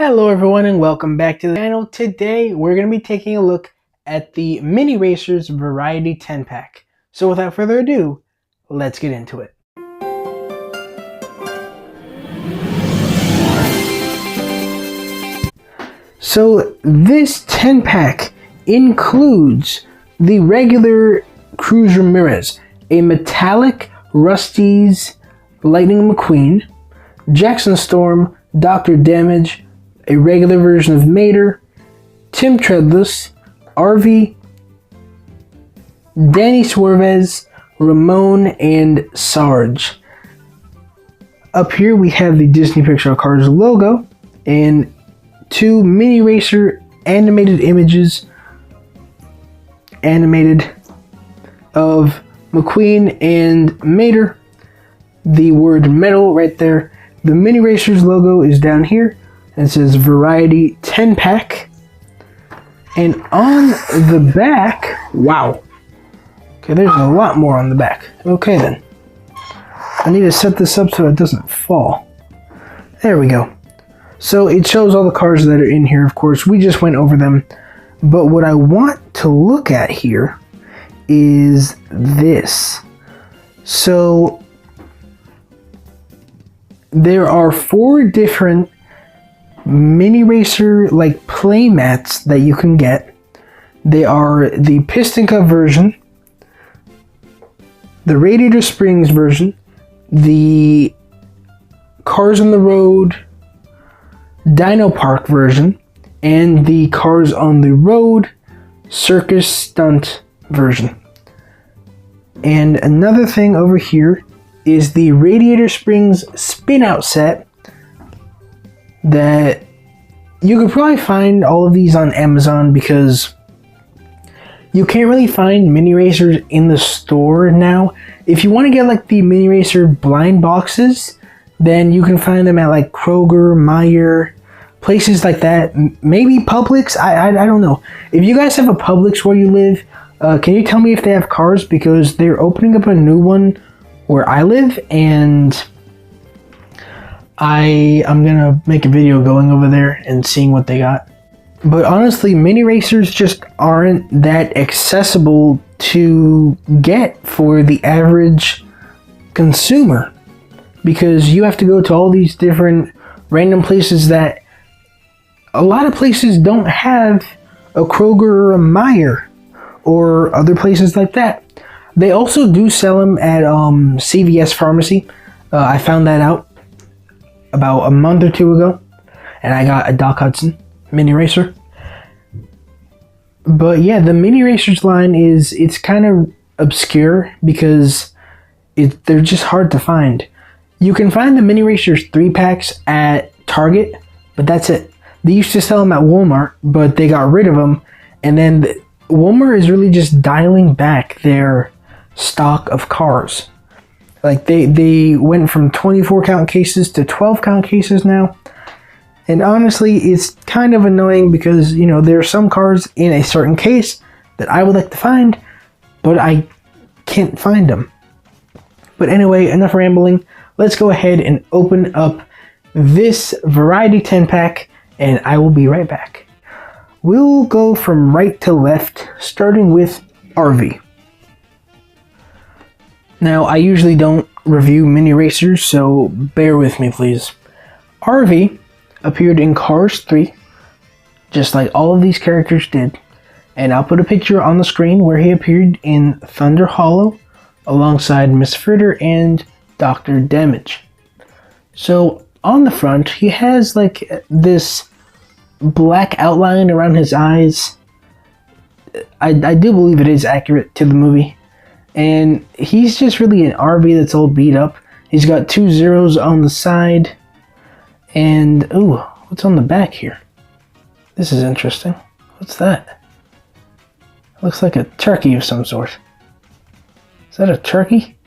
Hello everyone and welcome back to the channel. Today we're going to be taking a look at the Mini Racers Variety 10 pack. So without further ado, let's get into it. So this 10 pack includes the regular Cruz Ramirez, a metallic Rusteze Lightning McQueen, Jackson Storm, Dr. Damage, a regular version of Mater, Tim Treadless, RV, Danny Swervez, Ramon, and Sarge. Up here we have the Disney Pixar Cars logo and two Mini Racer animated images of McQueen and Mater. The word metal right there. The Mini Racers logo is down here. It says Variety 10 pack. And on the back, wow. Okay, there's a lot more on the back. Okay then. I need to set this up so it doesn't fall. There we go. So it shows all the cars that are in here, of course. We just went over them. But what I want to look at here is this. So there are 4 different Mini Racer like play mats that you can get. They are the Piston Cup version, the Radiator Springs version, the Cars on the Road Dino Park version, and the Cars on the Road Circus Stunt version. And another thing over here is the Radiator Springs spin out set that you could probably find all of these on Amazon because you can't really find Mini Racers in the store now. If you want to get like the Mini Racer blind boxes, then you can find them at like Kroger, Meijer, places like that. Maybe Publix, I don't know. If you guys have a Publix where you live, can you tell me if they have cars? Because they're opening up a new one where I live, and I'm gonna make a video going over there and seeing what they got. But honestly, Mini Racers just aren't that accessible to get for the average consumer, because you have to go to all these different random places that a lot of places don't have a Kroger or a Meijer or other places like that. They also do sell them at CVS Pharmacy. I found that out about a month or 2 ago, and I got a Doc Hudson Mini Racer. But yeah, the Mini Racers line it's kind of obscure because they're just hard to find. You can find the Mini Racers 3-packs at Target, but that's it. They used to sell them at Walmart, but they got rid of them, and then Walmart is really just dialing back their stock of cars. Like they went from 24 count cases to 12 count cases now. And honestly, it's kind of annoying because, you know, there are some cars in a certain case that I would like to find, but I can't find them. But anyway, enough rambling. Let's go ahead and open up this Variety 10 pack, and I will be right back. We'll go from right to left, starting with RV. Now, I usually don't review Mini Racers, so bear with me, please. RV appeared in Cars 3, just like all of these characters did. And I'll put a picture on the screen where he appeared in Thunder Hollow, alongside Miss Fritter and Dr. Damage. So, on the front, he has like this black outline around his eyes. I do believe it is accurate to the movie. And he's just really an RV that's all beat up. He's got 2 zeros on the side. And, ooh, what's on the back here? This is interesting. What's that? It looks like a turkey of some sort. Is that a turkey?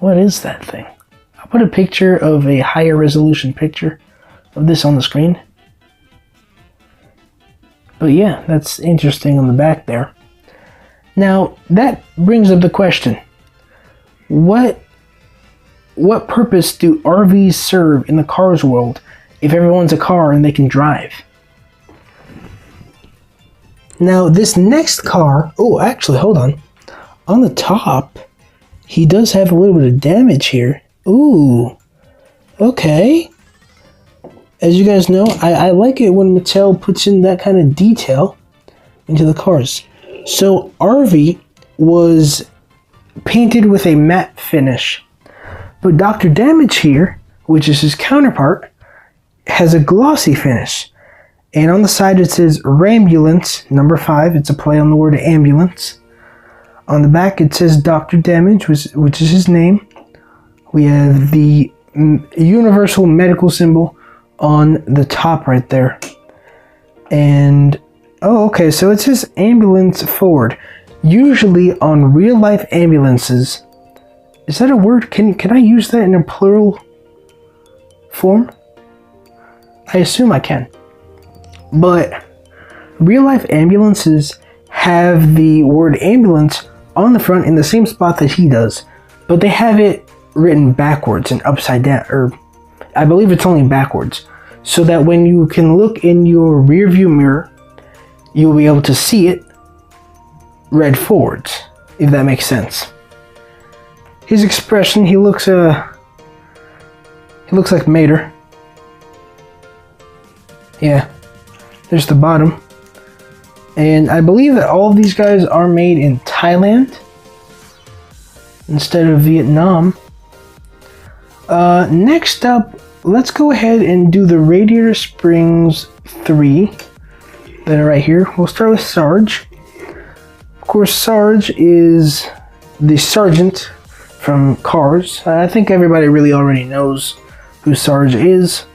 What is that thing? I'll put a picture of a higher resolution picture of this on the screen. But yeah, that's interesting on the back there. Now, that brings up the question. What purpose do RVs serve in the Cars world if everyone's a car and they can drive. Now, this next car... Oh, actually, hold on. On the top, he does have a little bit of damage here. Ooh. Okay. As you guys know, I like it when Mattel puts in that kind of detail into the cars. So, RV was painted with a matte finish. But Dr. Damage here, which is his counterpart, has a glossy finish. And on the side it says Rambulance, number 5. It's a play on the word ambulance. On the back it says Dr. Damage, which is his name. We have the universal medical symbol on the top right there. And, oh, okay, so it says ambulance forward. Usually on real life ambulances, is that a word? Can I use that in a plural form? I assume I can. But real life ambulances have the word ambulance on the front in the same spot that he does, but they have it written backwards and upside down, or I believe it's only backwards, so that when you can look in your rear view mirror, you'll be able to see it read forwards, if that makes sense. His expression, he looks like Mater. Yeah, there's the bottom. And I believe that all of these guys are made in Thailand instead of Vietnam. Next up, let's go ahead and do the Radiator Springs 3 that are right here. We'll start with Sarge. Of course, Sarge is the sergeant from Cars. I think everybody really already knows who Sarge is.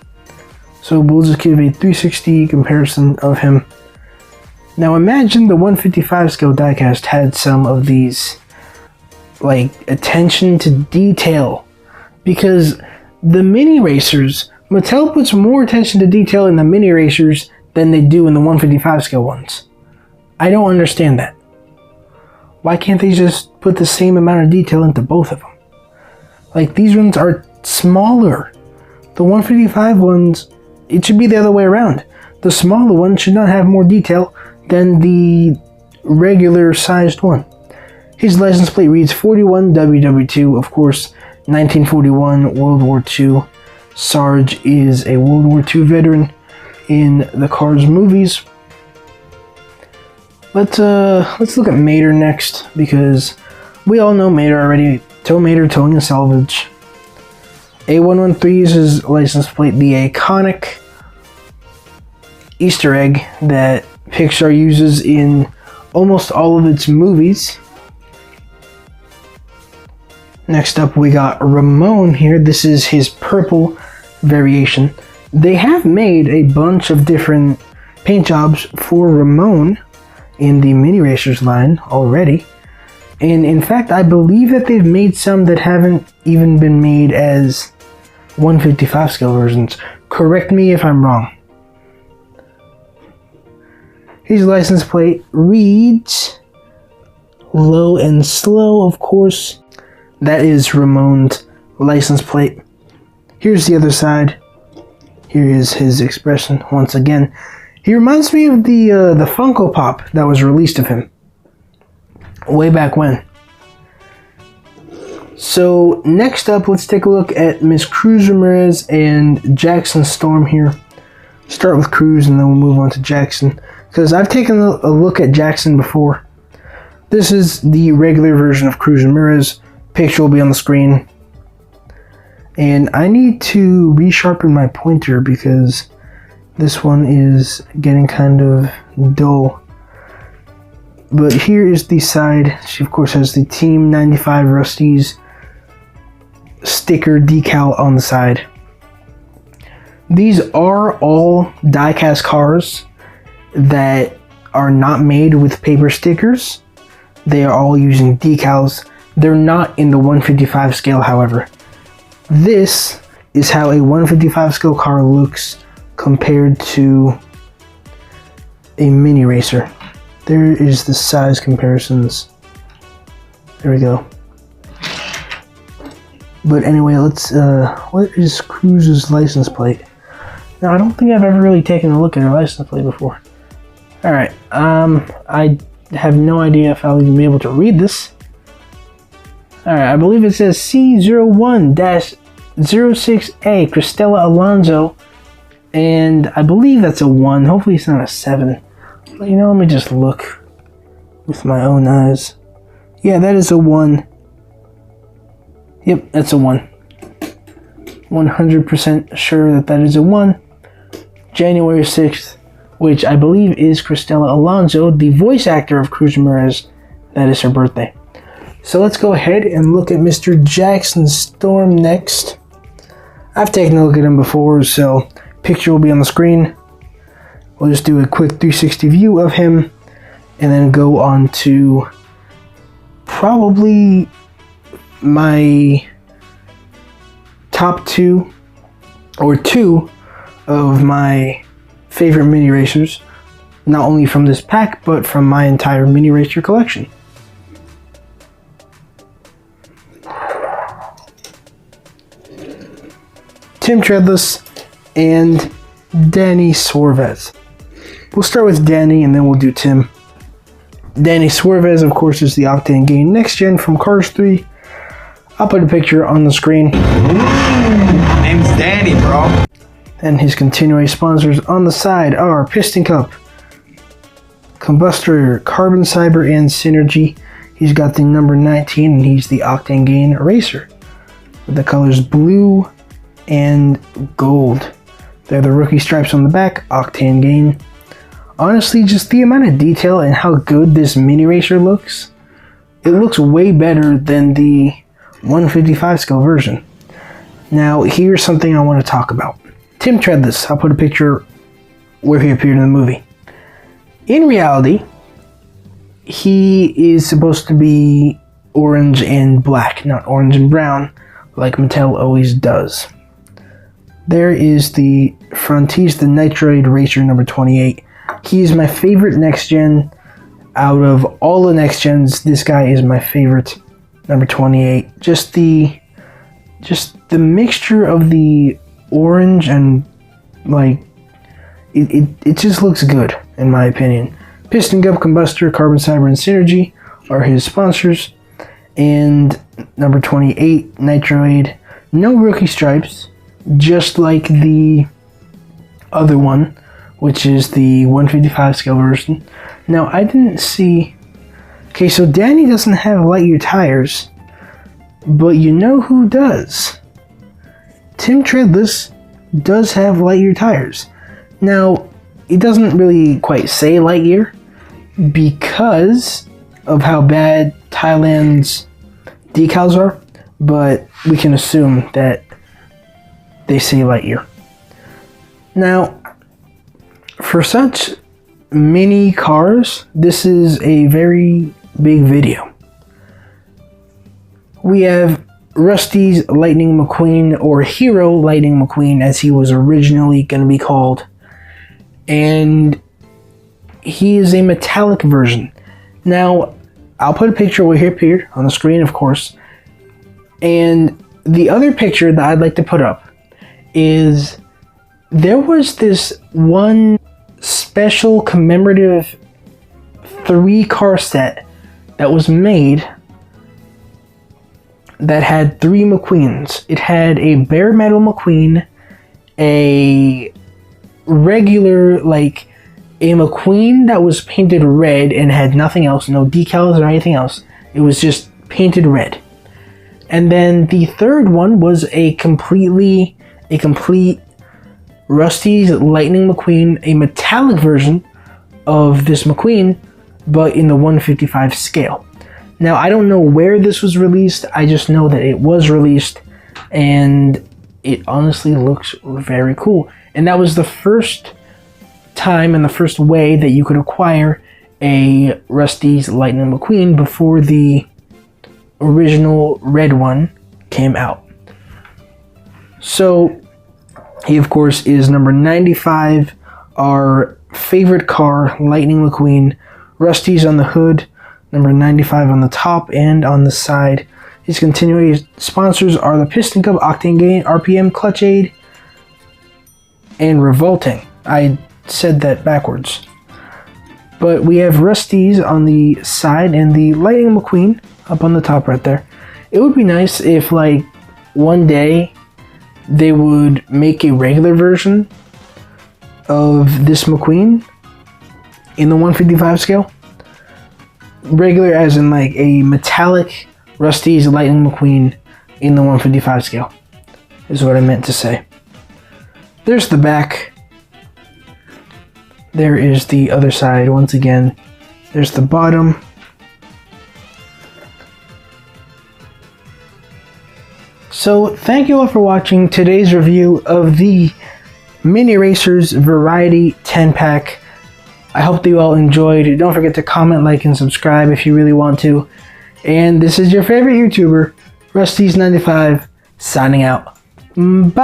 So we'll just give a 360 comparison of him. Now imagine the 155 scale diecast had some of these, like, attention to detail. Because the mini racers, Mattel puts more attention to detail in the mini racers than they do in the 155 scale ones. I don't understand that. Why can't they just put the same amount of detail into both of them? Like, these ones are smaller. The 155 ones, it should be the other way around. The smaller one should not have more detail than the regular sized one. His license plate reads 41 WW2, of course, 1941 World War II. Sarge is a World War II veteran in the Cars movies. Let's look at Mater next, because we all know Mater already. Tow Mater Towing and Salvage. A113 is his license plate, the iconic Easter egg that Pixar uses in almost all of its movies. Next up we got Ramon here. This is his purple variation. They have made a bunch of different paint jobs for Ramon in the Mini Racers line already. And in fact, I believe that they've made some that haven't even been made as 155 scale versions. Correct me if I'm wrong. His license plate reads Low and Slow, of course. That is Ramon's license plate. Here's the other side. Here is his expression once again. He reminds me of the Funko Pop that was released of him way back when. So next up, let's take a look at Miss Cruz Ramirez and Jackson Storm here. Start with Cruz and then we'll move on to Jackson, because I've taken a look at Jackson before. This is the regular version of Cruz Ramirez. Picture will be on the screen. And I need to resharpen my pointer because this one is getting kind of dull. But here is the side. She of course has the Team 95 Rusteze sticker decal on the side. These are all die-cast cars that are not made with paper stickers. They are all using decals. They're not in the 155 scale, however. This is how a 155 scale car looks compared to a mini racer. There is the size comparisons. There we go. But anyway, let's what is Cruz's license plate? Now, I don't think I've ever really taken a look at her license plate before. Alright, I have no idea if I'll even be able to read this. Alright, I believe it says C01-06A, Cristela Alonso, and I believe that's a 1. Hopefully it's not a 7. But, you know, let me just look with my own eyes. Yeah, that is a 1. Yep, that's a 1. 100% sure that that is a 1. January 6th, which I believe is Cristela Alonso, the voice actor of Cruz Ramirez. That is her birthday. So let's go ahead and look at Mr. Jackson Storm next. I've taken a look at him before, so picture will be on the screen. We'll just do a quick 360 view of him and then go on to probably my top 2 or 2 of my favorite mini racers, not only from this pack but from my entire mini racer collection. Tim Treadless and Danny Swervez. We'll start with Danny and then we'll do Tim. Danny Swervez, of course, is the Octane Gain Next Gen from Cars 3. I'll put a picture on the screen. Name's Danny, bro. And his continuing sponsors on the side are Piston Cup, Combustor, Carbon Cyber, and Synergy. He's got the number 19 and he's the Octane Gain Racer with the colors blue and gold. They're the rookie stripes on the back, Octane Gain. Honestly, just the amount of detail and how good this mini racer looks, it looks way better than the 155 scale version. Now, here's something I want to talk about. Tim Treadless, I'll put a picture where he appeared in the movie. In reality, he is supposed to be orange and black, not orange and brown, like Mattel always does. There is the front. He's the Nitroid Racer number 28. He's my favorite next gen. Out of all the next gens, this guy is my favorite, number 28. Just the mixture of the orange and like it just looks good in my opinion. Piston Cup, Combustor, Carbon Cyber, and Synergy are his sponsors. And number 28, Nitroid, no rookie stripes, just like the other one, which is the 155 scale version. Now, I didn't see... Okay, so Danny doesn't have Lightyear tires, but you know who does? Tim Treadless does have Lightyear tires. Now, it doesn't really quite say Lightyear because of how bad Thailand's decals are, but we can assume that they say Lightyear. Now, for such mini cars, this is a very big video. We have Rusty's Lightning McQueen, or Hero Lightning McQueen as he was originally going to be called, and he is a metallic version. Now, I'll put a picture where he appeared on the screen, of course, and the other picture that I'd like to put up is there was this one special commemorative 3-car set that was made that had 3 McQueens. It had a bare metal McQueen, a regular, like, a McQueen that was painted red and had nothing else, no decals or anything else. It was just painted red. And then the third one was a complete Rusty's Lightning McQueen, a metallic version of this McQueen, but in the 155 scale. Now, I don't know where this was released, I just know that it was released, and it honestly looks very cool. And that was the first time and the first way that you could acquire a Rusty's Lightning McQueen before the original red one came out. So, he, of course, is number 95, our favorite car, Lightning McQueen. Rusty's on the hood, number 95 on the top and on the side. His continuing sponsors are the Piston Cup, Octane Gain, RPM, Clutch Aid, and revolting. I said that backwards. But we have Rusteze on the side and the Lightning McQueen up on the top right there. It would be nice if, like, one day they would make a regular version of this McQueen in the 155 scale. Regular as in, like, a metallic Rusteze Lightning McQueen in the 155 scale is what I meant to say. There's the back. There is the other side once again. There's the bottom. So thank you all for watching today's review of the Mini Racers Variety 10-pack. I hope that you all enjoyed. Don't forget to comment, like, and subscribe if you really want to. And this is your favorite YouTuber, Rusteze95, signing out. Bye!